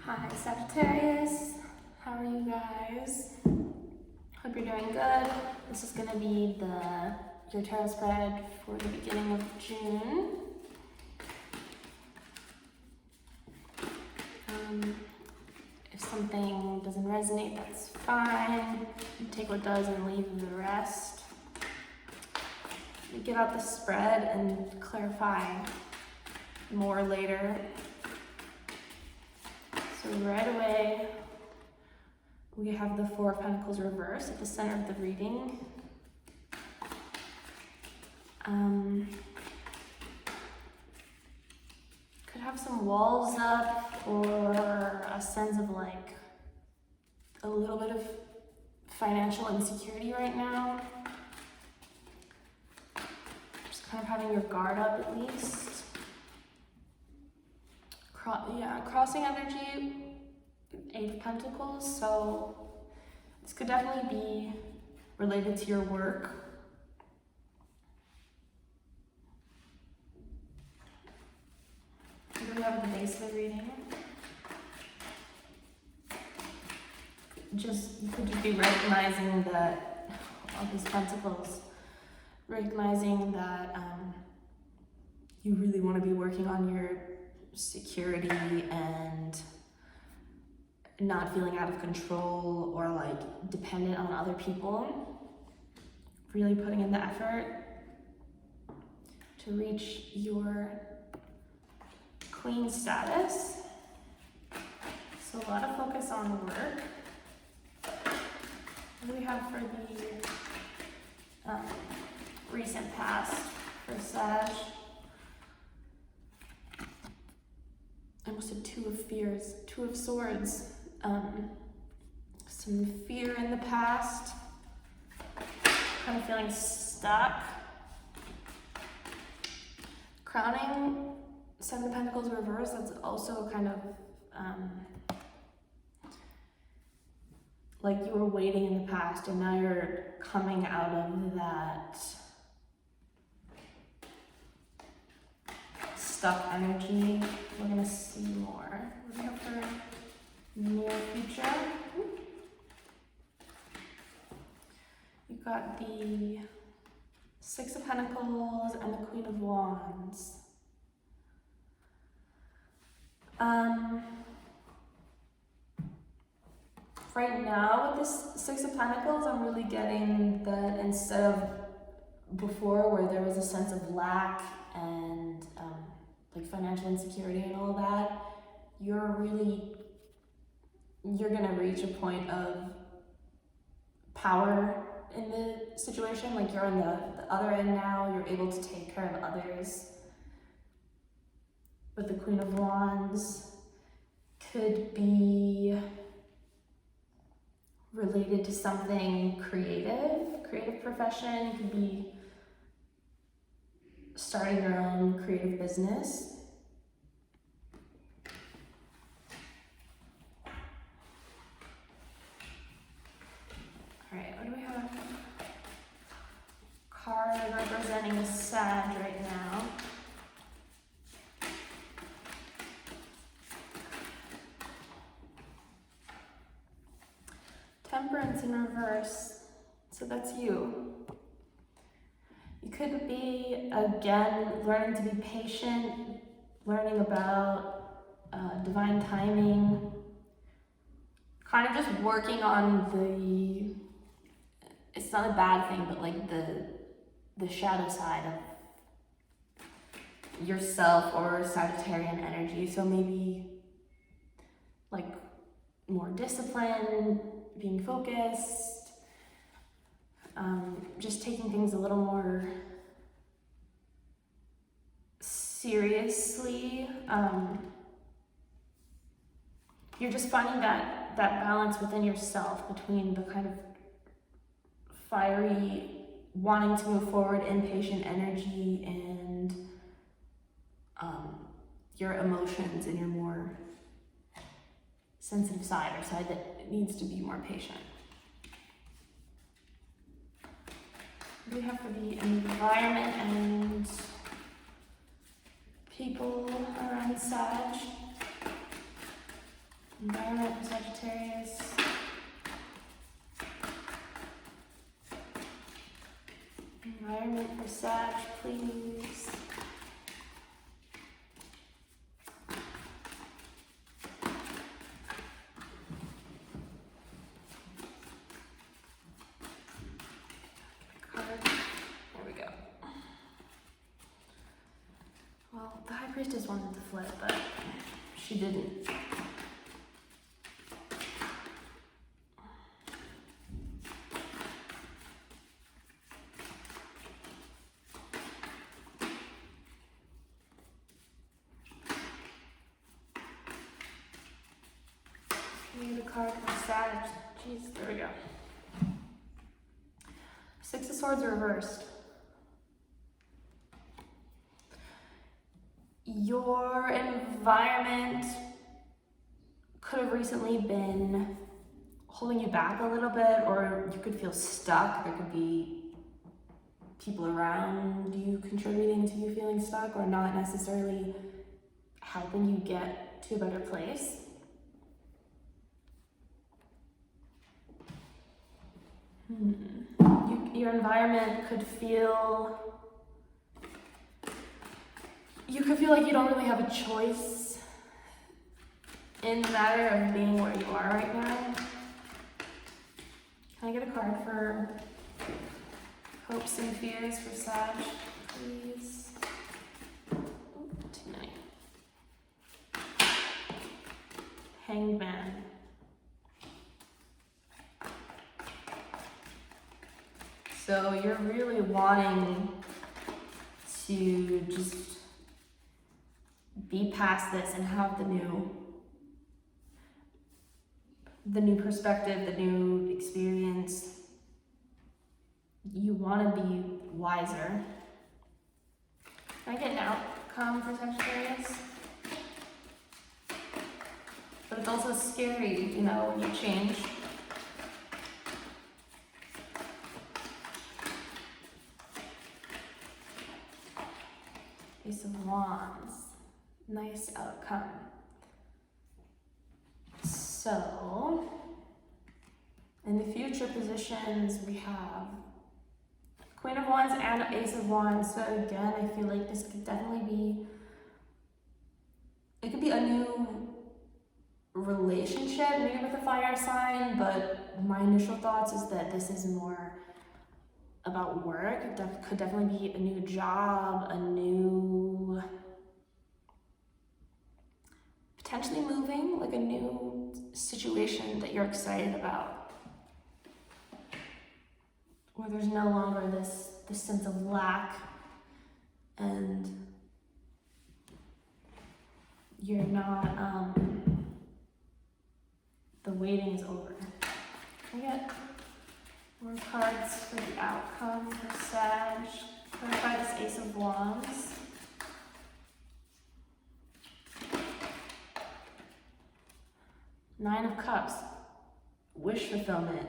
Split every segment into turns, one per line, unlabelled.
Hi Sagittarius, how are you guys? Hope you're doing good. This is going to be your tarot spread for the beginning of June. If something doesn't resonate, that's fine. Take what does and leave the rest. We get out the spread and clarify more later. So right away, we have the Four of Pentacles reversed at the center of the reading. Could have some walls up or a sense of like a little bit of financial insecurity right now. Just kind of having your guard up at least. Crossing energy, Eight of Pentacles, so this could definitely be related to your work. What do we have at the base of the reading? You could just be recognizing that, all these pentacles, recognizing that you really want to be working on your security and not feeling out of control or like dependent on other people. Really putting in the effort to reach your queen status. So a lot of focus on work. What do we have for the recent past for Sag? I almost said Two of Swords. Some fear in the past, kind of feeling stuck. Crowning, Seven of Pentacles reversed, that's also kind of like you were waiting in the past and now you're coming out of that stuck energy. We're gonna see more. What do we have for near future? You've got the Six of Pentacles and the Queen of Wands. Right now with this Six of Pentacles, I'm really getting that instead of before where there was a sense of lack and like financial insecurity and all that, you're gonna reach a point of power in the situation. Like you're on the other end now, you're able to take care of others. With the Queen of Wands, could be related to something creative profession, could be starting your own creative business. All right, what do we have? Card representing a Sag right now. Temperance in reverse, so that's you. You could be, again, learning to be patient, learning about divine timing, kind of just working on it's not a bad thing, but like the shadow side of yourself or Sagittarian energy. So maybe like more discipline, being focused, just taking things a little more seriously. You're just finding that balance within yourself between the kind of fiery, wanting to move forward, impatient energy and your emotions and your more sensitive side or side that needs to be more patient. What do we have for the environment and people around Sag? Environment for Sagittarius. Environment for Sag, please. Card. There we go. Well, the High Priestess wanted to flip, but she didn't. Need a card for Sag. Jeez, there we go. Six of Swords reversed. Your environment could have recently been holding you back a little bit, or you could feel stuck. There could be people around you contributing to you feeling stuck, or not necessarily helping you get to a better place. Your environment could feel, you could feel like you don't really have a choice in the matter of being where you are right now. Can I get a card for hopes and fears for Sag, please? Ooh, too many. Hanged Man. So you're really wanting to just be past this and have the new perspective, the new experience. You want to be wiser. Can I get an outcome for Sagittarius? But it's also scary, you know, when you change. Ace of Wands, nice outcome. So, in the future positions, we have Queen of Wands and Ace of Wands. So again, I feel like this could definitely be, it could be a new relationship, maybe with a fire sign, but my initial thoughts is that this is more about work. It could definitely be a new job, a new, potentially moving, like a new situation that you're excited about, where there's no longer this sense of lack, and you're not, the waiting is over. I get more cards for the outcome for Sag. Clarify this Ace of Wands. Nine of Cups. Wish fulfillment.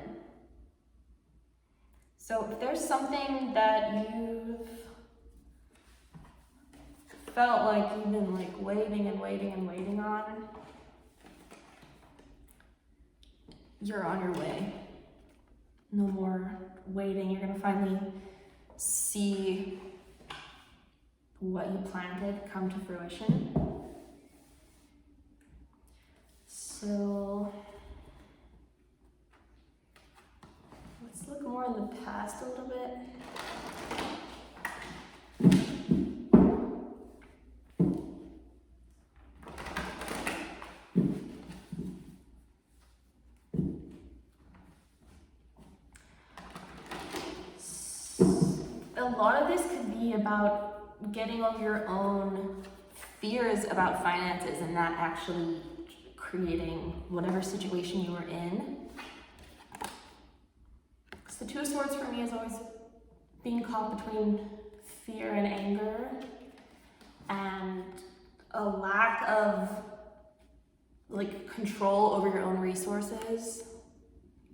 So if there's something that you've felt like you've been like waiting and waiting and waiting on, you're on your way. No more waiting. You're gonna finally see what you planted come to fruition. So let's look more in the past a little bit. A lot of this could be about getting over your own fears about finances and not actually creating whatever situation you were in. Because the Two of Swords for me is always being caught between fear and anger, and a lack of like control over your own resources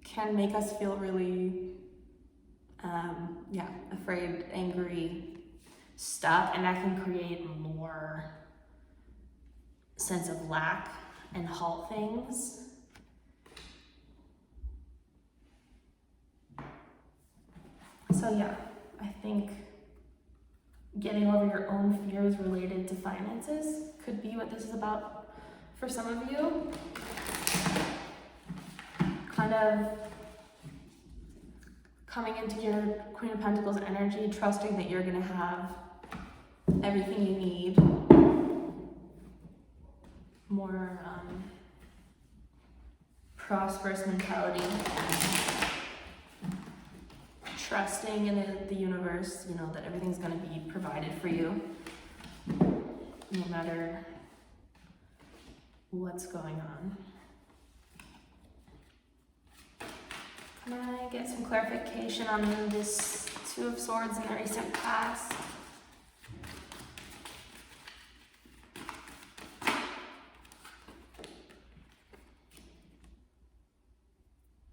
can make us feel really afraid, angry, stuck, and that can create more sense of lack and halt things. So yeah, I think getting over your own fears related to finances could be what this is about for some of you. Kind of coming into your Queen of Pentacles energy, trusting that you're gonna have everything you need. More prosperous mentality. Trusting in the universe, you know, that everything's gonna be provided for you, no matter what's going on. Can I get some clarification on this Two of Swords in the recent past?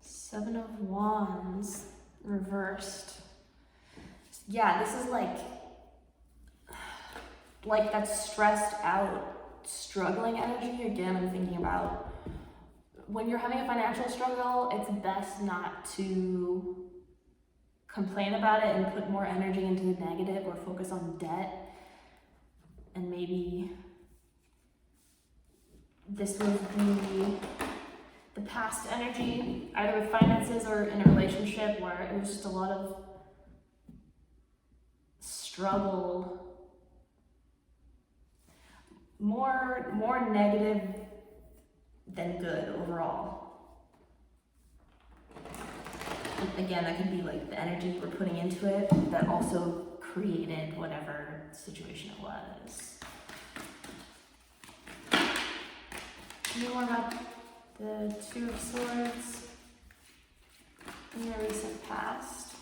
Seven of Wands reversed. Yeah, this is like that stressed out, struggling energy. Again, I'm thinking about when you're having a financial struggle, it's best not to complain about it and put more energy into the negative or focus on debt. And maybe this would be the past energy, either with finances or in a relationship where it was just a lot of struggle, more negative than good overall. And again, that could be like the energy you were putting into it that also created whatever situation it was. Tell me more about the Two of Swords in the recent past.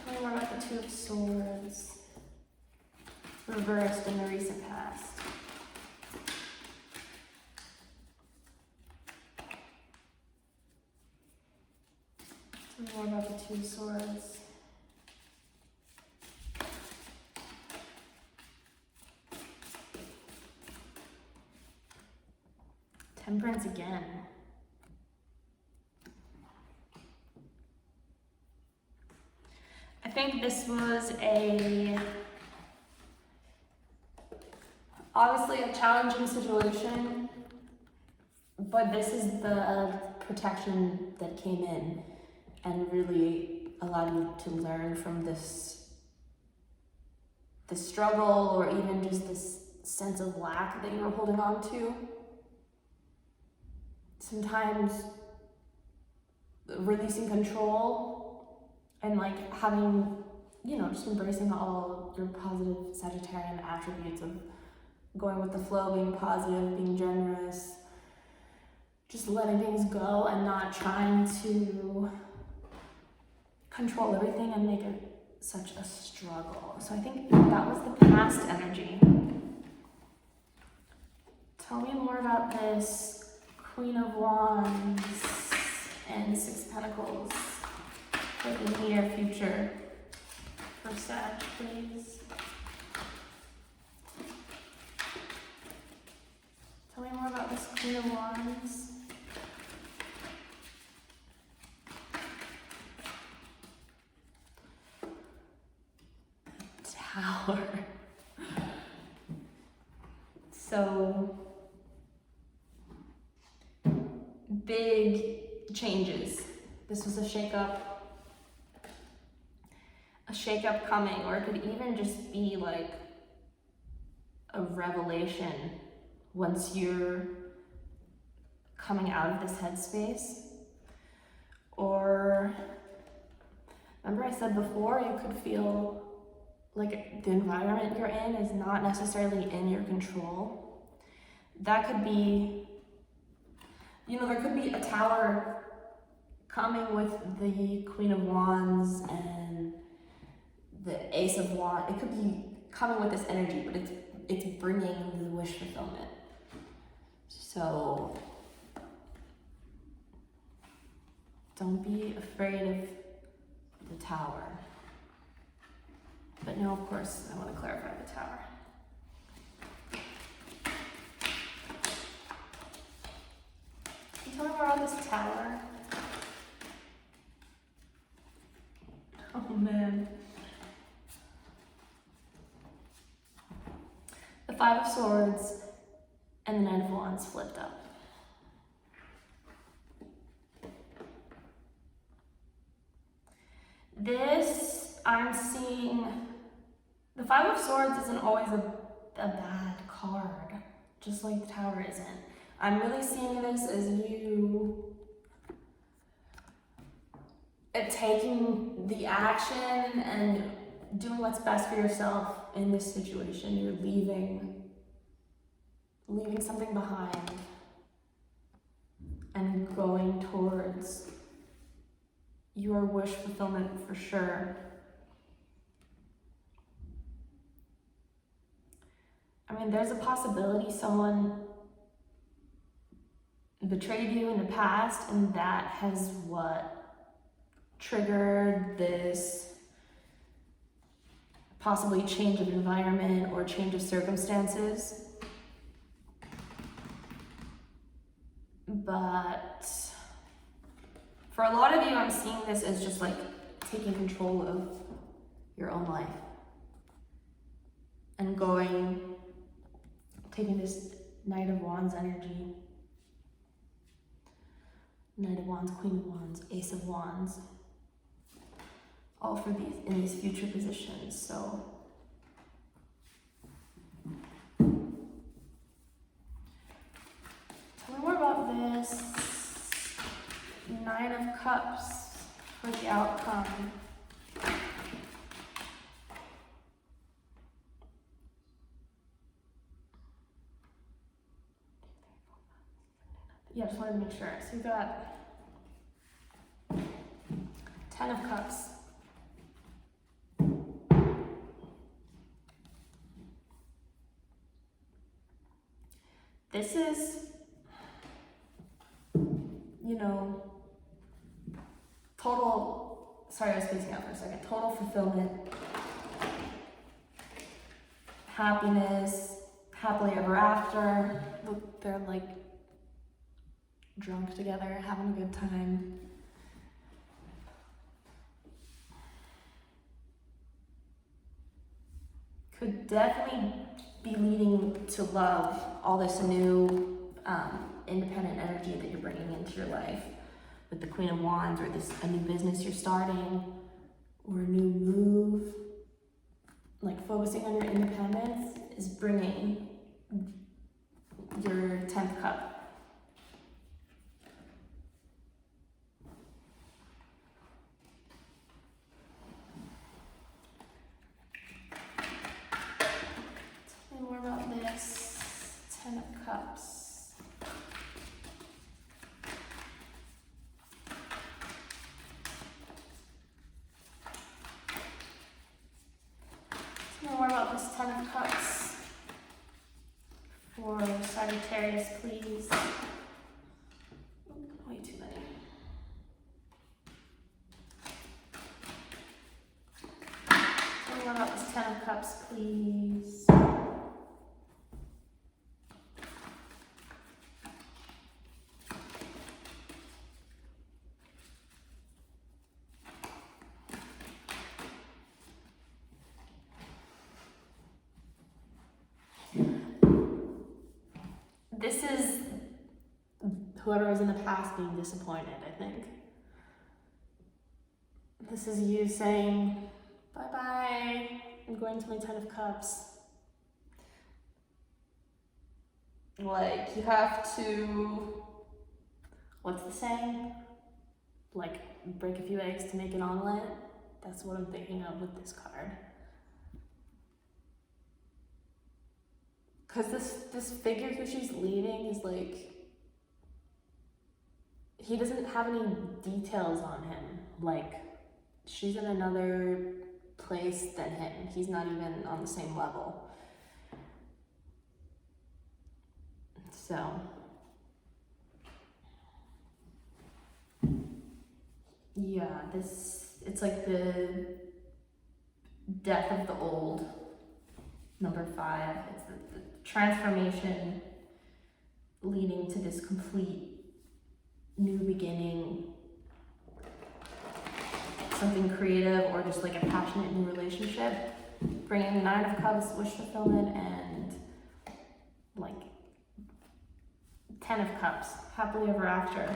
Tell me more about the Two of Swords reversed in the recent past. Tell me more about the Two of Swords. Temperance again. I think this was obviously a challenging situation, but this is the protection that came in and really allowed you to learn from this struggle, or even just this sense of lack that you were holding on to. Sometimes releasing control and like having, you know, just embracing all your positive Sagittarian attributes of going with the flow, being positive, being generous, just letting things go and not trying to control everything and make it such a struggle. So I think that was the past energy. Tell me more about this Queen of Wands and Six of Pentacles for the near future for Sag, please. Tell me more about this Queen of Wands. Tower. So big changes. This was a shakeup coming, or it could even just be like a revelation once you're coming out of this headspace. Or remember I said before, you could feel like the environment you're in is not necessarily in your control. That could be, you know, there could be a tower coming with the Queen of Wands and the Ace of Wands. It could be coming with this energy, but it's bringing the wish fulfillment. So don't be afraid of Tower. But no, of course, I want to clarify the Tower. Can you tell me more about this Tower? Oh man. The Five of Swords and the Knight of Wands flipped up. This, I'm seeing, the Five of Swords isn't always a bad card, just like the Tower isn't. I'm really seeing this as you taking the action and doing what's best for yourself in this situation. You're leaving something behind and going towards your wish fulfillment for sure. I mean, there's a possibility someone betrayed you in the past, and that has what triggered this possibly change of environment or change of circumstances. But for a lot of you, I'm seeing this as just like taking control of your own life and taking this Knight of Wands energy. Knight of Wands, Queen of Wands, Ace of Wands, all for in these future positions. So tell me more about this Nine of Cups for the outcome. Yeah, just wanted to make sure. So you got Ten of Cups. This is, total, sorry I was spacing out for a second, total fulfillment, happiness, happily ever after. Look, they're like drunk together, having a good time. Could definitely be leading to love, all this new independent energy that you're bringing into your life with the Queen of Wands, or a new business you're starting, or a new move. Like focusing on your independence is bringing your 10th cup. Tell me more about this 10 of Cups. More about this 10 of Cups for Sagittarius, please. Way too many. Tell me more about this 10 of Cups, please. This is whoever was in the past being disappointed, I think. This is you saying, bye-bye, I'm going to my 10 of Cups. Like, you have to, what's the saying? Like, break a few eggs to make an omelet? That's what I'm thinking of with this card. Because this figure who she's leading is like, he doesn't have any details on him. Like, she's in another place than him. He's not even on the same level. So, yeah, this it's like the death of the old. Number 5, it's the transformation leading to this complete new beginning, something creative, or just like a passionate new relationship. Bringing the 9 of Cups, wish fulfillment, and like 10 of Cups, happily ever after.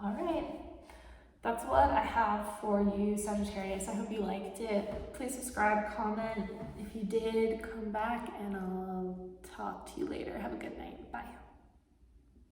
All right, that's what I have for you, Sagittarius. I hope you liked it. Please subscribe, comment. If you did, come back, and I'll talk to you later. Have a good night. Bye.